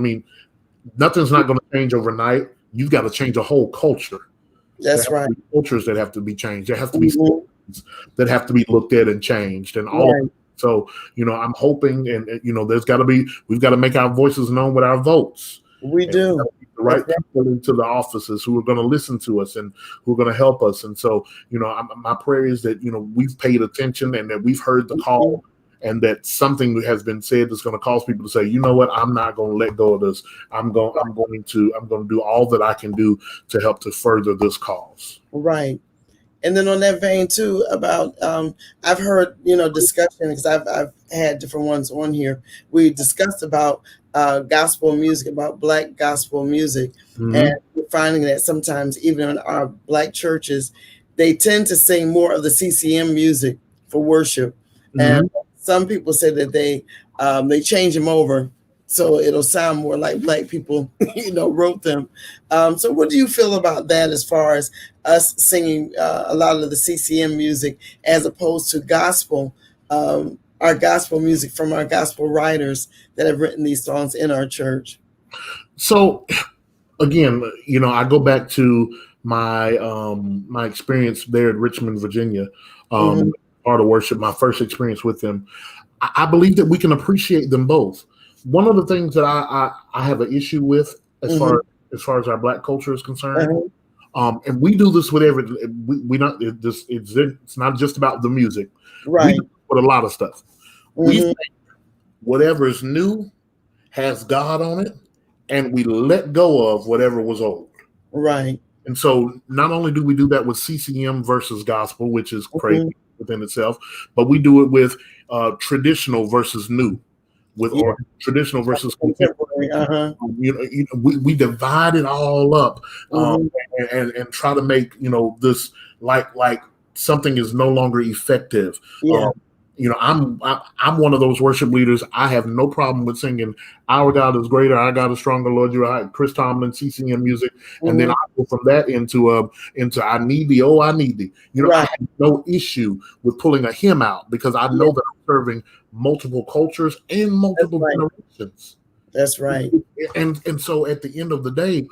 S4: nothing's not going to change overnight. You've got to change a whole culture.
S3: That's right.
S4: Cultures that have to be changed. There have to be things that have to be looked at and changed, and all.
S3: Right.
S4: So, I'm hoping, and we've got to make our voices known with our votes.
S3: We do.
S4: The right people into the offices who are going to listen to us and who are going to help us. And so, my prayer is that, we've paid attention and that we've heard the call, and that something has been said that's going to cause people to say, you know what, I'm not going to let go of this. I'm going to do all that I can do to help to further this cause.
S3: Right. And then on that vein too, about I've heard discussion, because I've had different ones on here. We discussed about gospel music, about Black gospel music, and we're finding that sometimes even in our Black churches, they tend to sing more of the CCM music for worship, and some people say that they change them over so it'll sound more like Black people wrote them. So what do you feel about that, as far as us singing a lot of the CCM music as opposed to gospel, our gospel music from our gospel writers that have written these songs in our church?
S4: So again, I go back to my my experience there at Richmond, Virginia, part of worship, my first experience with them. I believe that we can appreciate them both. One of the things that I have an issue with as far as our Black culture is concerned, and we do this with it's not just about the music,
S3: right?
S4: We do it with a lot of stuff. We think whatever is new has God on it, and we let go of whatever was old,
S3: right?
S4: And so not only do we do that with CCM versus gospel, which is crazy within itself, but we do it with traditional versus new, or traditional versus contemporary. We divide it all up, and try to make this like something is no longer effective. I'm one of those worship leaders. I have no problem with singing "Our God is greater, our God is stronger, Lord, you are Chris Tomlin, CCM music," and then I go from that into "I need thee, oh I need thee." I have no issue with pulling a hymn out, because I know that I'm serving multiple cultures and multiple generations.
S3: That's right.
S4: And so at the end of the day,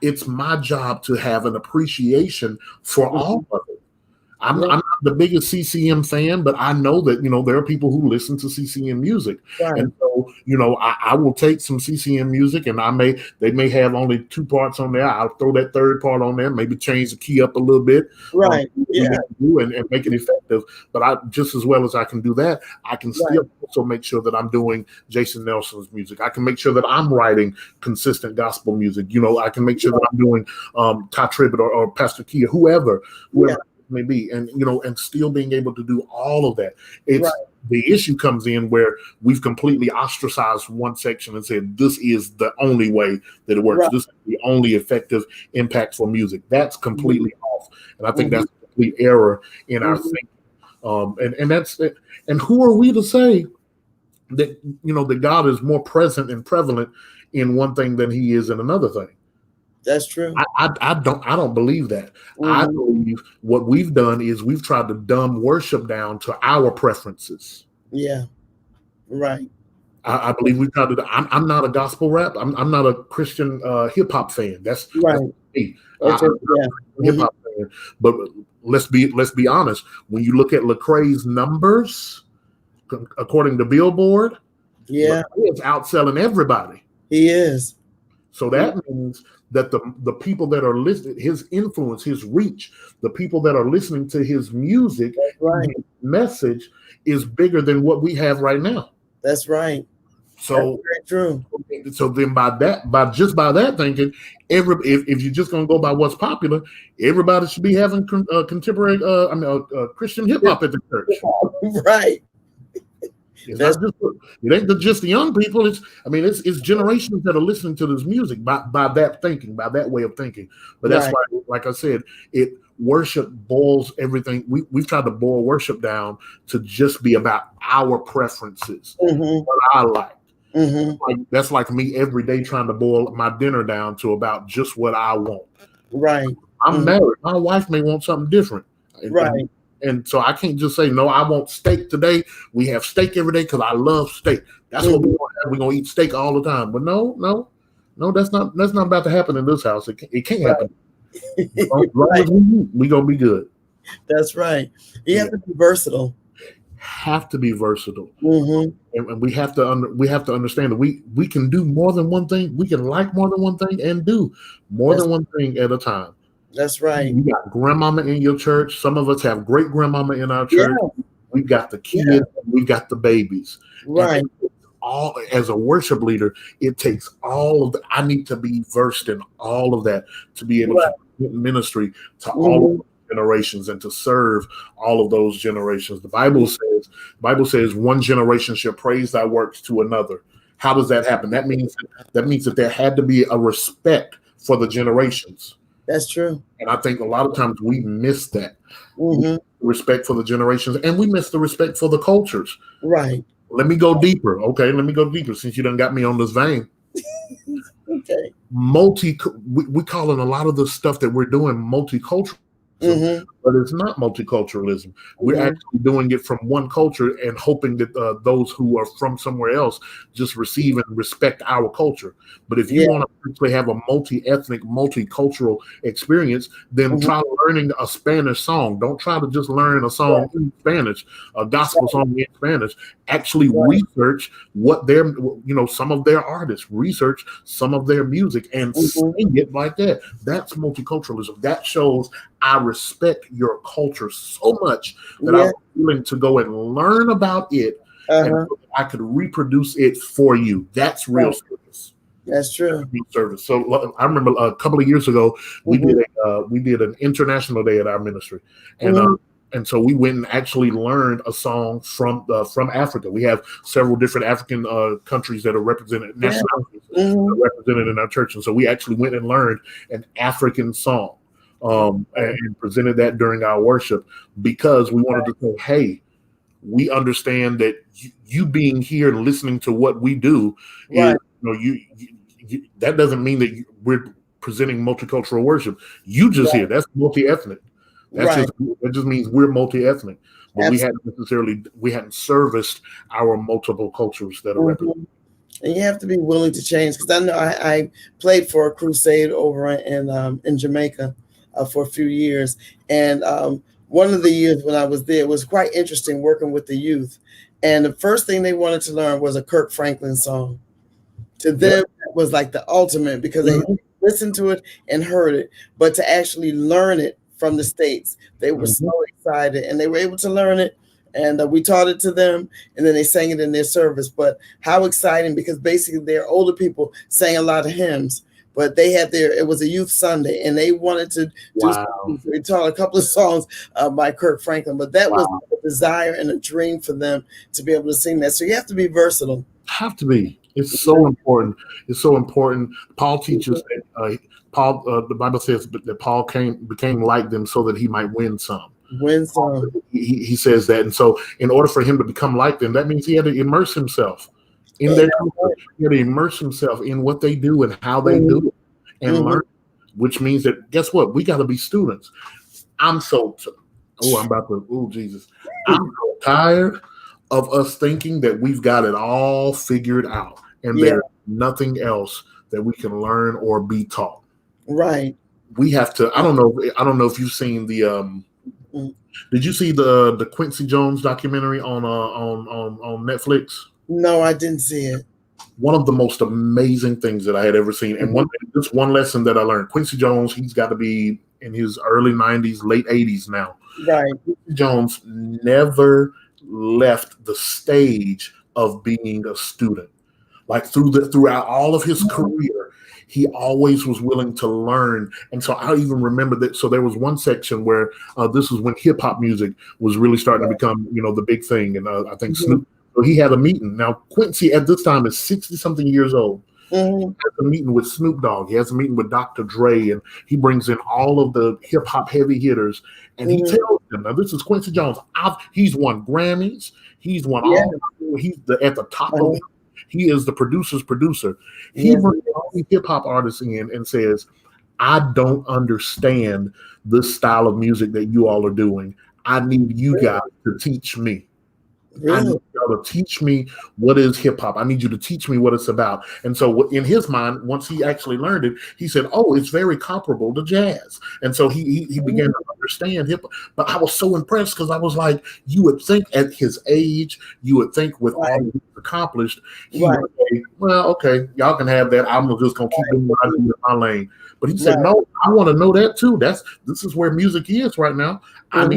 S4: it's my job to have an appreciation for all of it. I'm not the biggest CCM fan, but I know that, there are people who listen to CCM music. And so, I will take some CCM music, and they may have only 2 parts on there. I'll throw that 3rd part on there, maybe change the key up a little bit. And make it effective. But I, just as well as I can do that, I can still also make sure that I'm doing Jason Nelson's music. I can make sure that I'm writing consistent gospel music. I can make sure that I'm doing Ty Tribbett or Pastor Kia, whoever may be, and and still being able to do all of that. It's the issue comes in where we've completely ostracized one section and said this is the only way that it works. This is the only effective, impactful music. That's completely off, and I think that's a complete error in our thinking. And that's it. And who are we to say that that God is more present and prevalent in one thing than He is in another thing?
S3: That's true.
S4: I don't believe that. I believe what we've done is we've tried to dumb worship down to our preferences.
S3: Yeah. Right.
S4: I believe we've tried to. I'm not a gospel rap. I'm not a Christian hip hop fan. That's me. I'm a hip hop fan. But let's be honest. When you look at Lecrae's numbers, according to Billboard, Lecrae's outselling everybody.
S3: He is.
S4: So that means that the people that are listening, his influence, his reach, the people that are listening to his music, his message is bigger than what we have right now.
S3: That's right.
S4: So
S3: that's very true.
S4: So then by that thinking, if you're just gonna go by what's popular, everybody should be having contemporary, Christian hip hop at the church.
S3: Right.
S4: It ain't just the young people. It's generations that are listening to this music by that thinking, by that way of thinking. But that's why, like I said, worship boils everything. We've tried to boil worship down to just be about our preferences, what I like. That's like me every day trying to boil my dinner down to about just what I want.
S3: Right.
S4: I'm married. My wife may want something different.
S3: Right.
S4: And so I can't just say, no, I want steak today. We have steak every day because I love steak. That's what we're going to have. We're going to eat steak all the time. But no, that's not about to happen in this house. It can't happen. As long as we're going to be good.
S3: That's right. You have to be versatile.
S4: Have to be versatile. And we have to understand that we can do more than one thing. We can like more than one thing and do more than one thing at a time.
S3: That's right.
S4: You got grandmama in your church. Some of us have great grandmama in our church.
S3: Yeah.
S4: We've got the kids. And we've got the babies.
S3: Right.
S4: All as a worship leader, it takes all of I need to be versed in all of that to be able to get ministry to all of generations and to serve all of those generations. The Bible says one generation shall praise thy works to another. How does that happen? That means that there had to be a respect for the generations.
S3: That's true.
S4: And I think a lot of times we miss that respect for the generations, and we miss the respect for the cultures.
S3: Right.
S4: Let me go deeper. Okay, let me go deeper since you done got me on this vein.
S3: Okay.
S4: We calling a lot of the stuff that we're doing multicultural. But it's not multiculturalism. We're actually doing it from one culture and hoping that those who are from somewhere else just receive and respect our culture. But if you want to actually have a multi-ethnic, multicultural experience, then try learning a Spanish song. Don't try to just learn a song in Spanish, a gospel song in Spanish. Actually research what some of their artists, research some of their music and sing it like that. That's multiculturalism. That shows I respect your culture so much that I'm willing to go and learn about it and I could reproduce it for you. That's real service.
S3: That's true.
S4: Service. So I remember a couple of years ago we did an international day at our ministry, and so we went and actually learned a song from Africa. We have several different African countries that are represented, nationalities represented in our church, and so we actually went and learned an African song. And presented that during our worship because we wanted to say, hey, we understand that you being here and listening to what we do, is, that doesn't mean that we're presenting multicultural worship. You just here, that's multi-ethnic. That just means we're multi-ethnic. But we hadn't serviced our multiple cultures that are represented.
S3: And you have to be willing to change, because I know I played for a crusade over in Jamaica for a few years. And one of the years when I was there, it was quite interesting working with the youth. And the first thing they wanted to learn was a Kirk Franklin song. To them, it was like the ultimate, because they listened to it and heard it. But to actually learn it from the States, they were so excited, and they were able to learn it. And we taught it to them, and then they sang it in their service. But how exciting, because basically their older people sang a lot of hymns. But they had it was a youth Sunday, and they wanted to do something. So they taught a couple of songs by Kirk Franklin, but that was a desire and a dream for them to be able to sing that. So you have to be versatile.
S4: Have to be. It's so important. It's so important. Paul teaches that the Bible says that Paul became like them so that he might win some. He says that. And so in order for him to become like them, that means he had to immerse himself in their culture. He had to immerse himself in what they do and how they do it and learn, which means that, guess what? We got to be students. I'm so tired of us thinking that we've got it all figured out and there's nothing else that we can learn or be taught.
S3: Right.
S4: We have to, I don't know if you've seen the did you see the Quincy Jones documentary on Netflix?
S3: No, I didn't see it.
S4: One of the most amazing things that I had ever seen. And just one lesson that I learned. Quincy Jones, he's got to be in his early 90s, late 80s now.
S3: Right.
S4: Quincy Jones never left the stage of being a student. Like throughout all of his career, he always was willing to learn. And so I even remember that. So there was one section where this was when hip hop music was really starting to become, the big thing. And I think Snoop. So he had a meeting. Now, Quincy at this time is 60-something years old.
S3: Mm-hmm.
S4: Has a meeting with Snoop Dogg. He has a meeting with Dr. Dre, and he brings in all of the hip hop heavy hitters, and he tells them, now this is Quincy Jones. He's won Grammys. He's won all. He's at the top of. He is the producer's producer. He brings all these hip hop artists in and says, I don't understand this style of music that you all are doing. I need you guys to teach me. I need y'all to teach me what is hip hop. I need you to teach me what it's about. And so in his mind, once he actually learned it, he said, oh, it's very comparable to jazz. And so he began to understand hip hop. But I was so impressed because I was like, you would think at his age, you would think with all he's accomplished, he would say, well, okay, y'all can have that. I'm just going to keep doing what I do in my lane. But he said, no, I want to know that too. This is where music is right now. I'm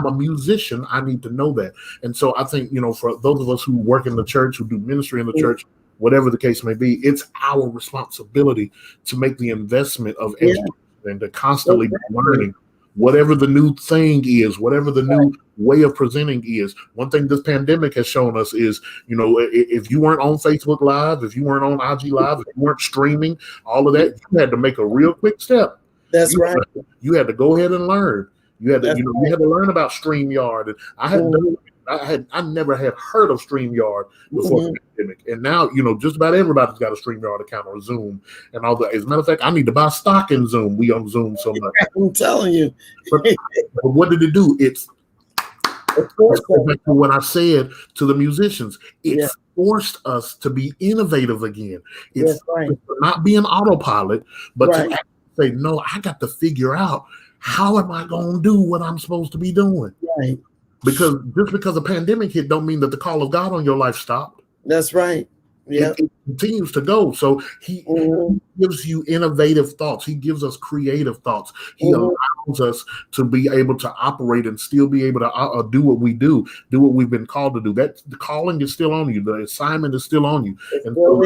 S4: a musician. I need to know that. And so I think, for those of us who work in the church, who do ministry in the church, whatever the case may be, it's our responsibility to make the investment of education and to constantly be learning whatever the new thing is, whatever the new way of presenting is. One thing this pandemic has shown us is, if you weren't on Facebook Live, if you weren't on IG Live, if you weren't streaming, all of that, you had to make a real quick step.
S3: That's right.
S4: You had to go ahead and learn. You had to, you had to learn about StreamYard. And I never had heard of StreamYard before the pandemic. And now, just about everybody's got a StreamYard account or Zoom and all that. As a matter of fact, I need to buy stock in Zoom. We on Zoom so much.
S3: I'm telling you.
S4: But what did it do? It's back to what I said to the musicians. It forced us to be innovative again. It's not being autopilot, but to actually say, no, I got to figure out, how am I going to do what I'm supposed to be doing?
S3: Right.
S4: Because just because a pandemic hit don't mean that the call of God on your life stopped.
S3: That's right. Yeah.
S4: It continues to go. So he gives you innovative thoughts. He gives us creative thoughts. He allows us to be able to operate and still be able to do what we do what we've been called to do. That the calling is still on you. The assignment is still on you. And so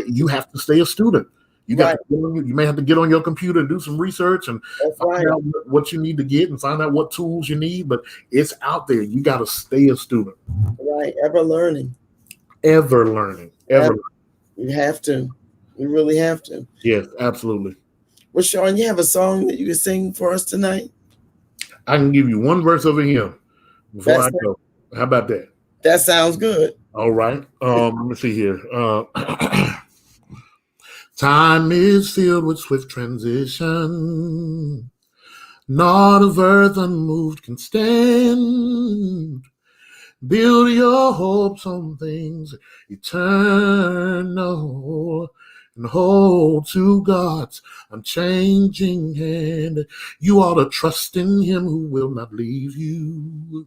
S4: you have to stay a student. You got you may have to get on your computer and do some research and find out what you need to get and find out what tools you need, but it's out there. You got to stay a student.
S3: Right. Ever learning.
S4: Ever learning.
S3: You have to. You really have to.
S4: Yes, absolutely.
S3: Well, Shawn, you have a song that you can sing for us tonight?
S4: I can give you one verse of a hymn before I go. How about that?
S3: That sounds good.
S4: All right. Let me see here. Time is filled with swift transition. Not of earth unmoved can stand. Build your hopes on things eternal and hold to God's unchanging hand. You ought to trust in him who will not leave you.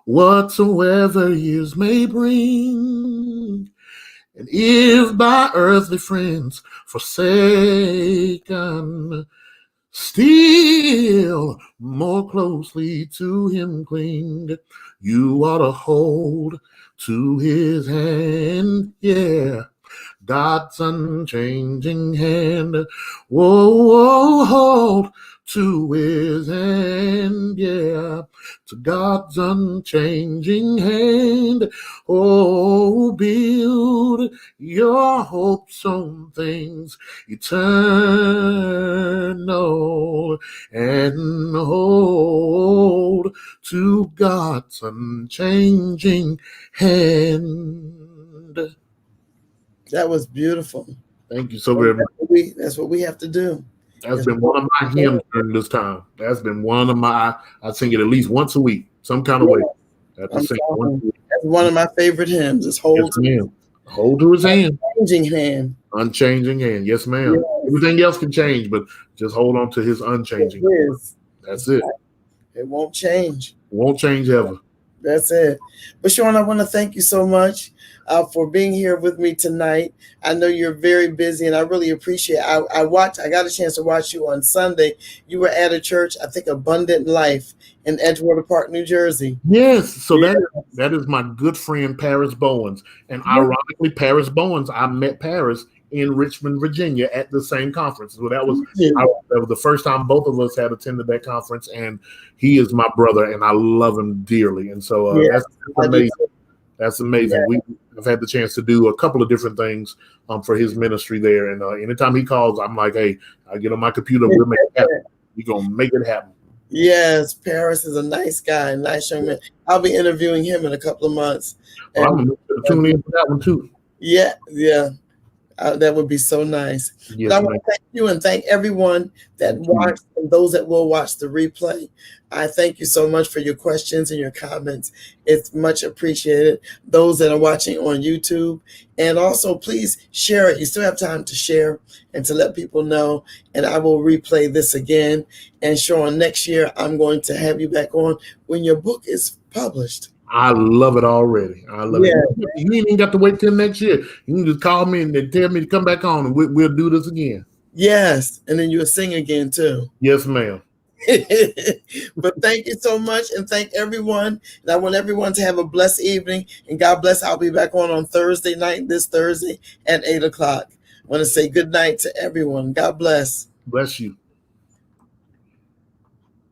S4: Whatsoever years may bring. And if by earthly friends forsaken, still more closely to him cling. You ought to hold to his hand, God's unchanging hand. Whoa, hold to his hand, to God's unchanging hand. Oh, build your hopes on things eternal and hold to God's unchanging hand.
S3: That was beautiful.
S4: Thank you so very much.
S3: That's what we have to do.
S4: That's been one of my hymns during this time. That's been one of my, I sing it at least once a week, some kind of way. That's
S3: one of my favorite hymns. It's hold to
S4: his hand.
S3: Unchanging hand.
S4: Unchanging hand. Yes, ma'am. Yes. Everything else can change, but just hold on to his unchanging hand. That's it.
S3: It won't change.
S4: Won't change ever.
S3: That's it. But Shawn, I want to thank you so much for being here with me tonight. I know you're very busy, and I really appreciate it. I got a chance to watch you on Sunday. You were at a church, I think Abundant Life in Edgewater Park, New Jersey.
S4: Yes. So that is my good friend Paris Bowens. And ironically, Paris Bowens, I met Paris in Richmond, Virginia at the same conference. So that was the first time both of us had attended that conference, and he is my brother and I love him dearly. And so that's amazing. That's amazing. I've had the chance to do a couple of different things for his ministry there. And anytime he calls, I'm like, hey, I get on my computer, we'll make it happen. We're going to make it happen.
S3: Yes, Paris is a nice guy, nice young man. I'll be interviewing him in a couple of months.
S4: Well, I'm going to tune in for that one too.
S3: Yeah. That would be so nice.
S4: Yes,
S3: but I want to thank you and thank everyone that watched and those that will watch the replay. I thank you so much for your questions and your comments. It's much appreciated. Those that are watching on YouTube, and also please share it. You still have time to share and to let people know. And I will replay this again. And Shawn, next year I'm going to have you back on when your book is published.
S4: I love it already. I love it. You ain't even got to wait till next year. You can just call me and tell me to come back on, and we'll do this again.
S3: Yes, and then you'll sing again too.
S4: Yes, ma'am.
S3: But thank you so much, and thank everyone. And I want everyone to have a blessed evening, and God bless. I'll be back on Thursday night, this Thursday at 8 o'clock. I want to say good night to everyone. God bless.
S4: Bless you.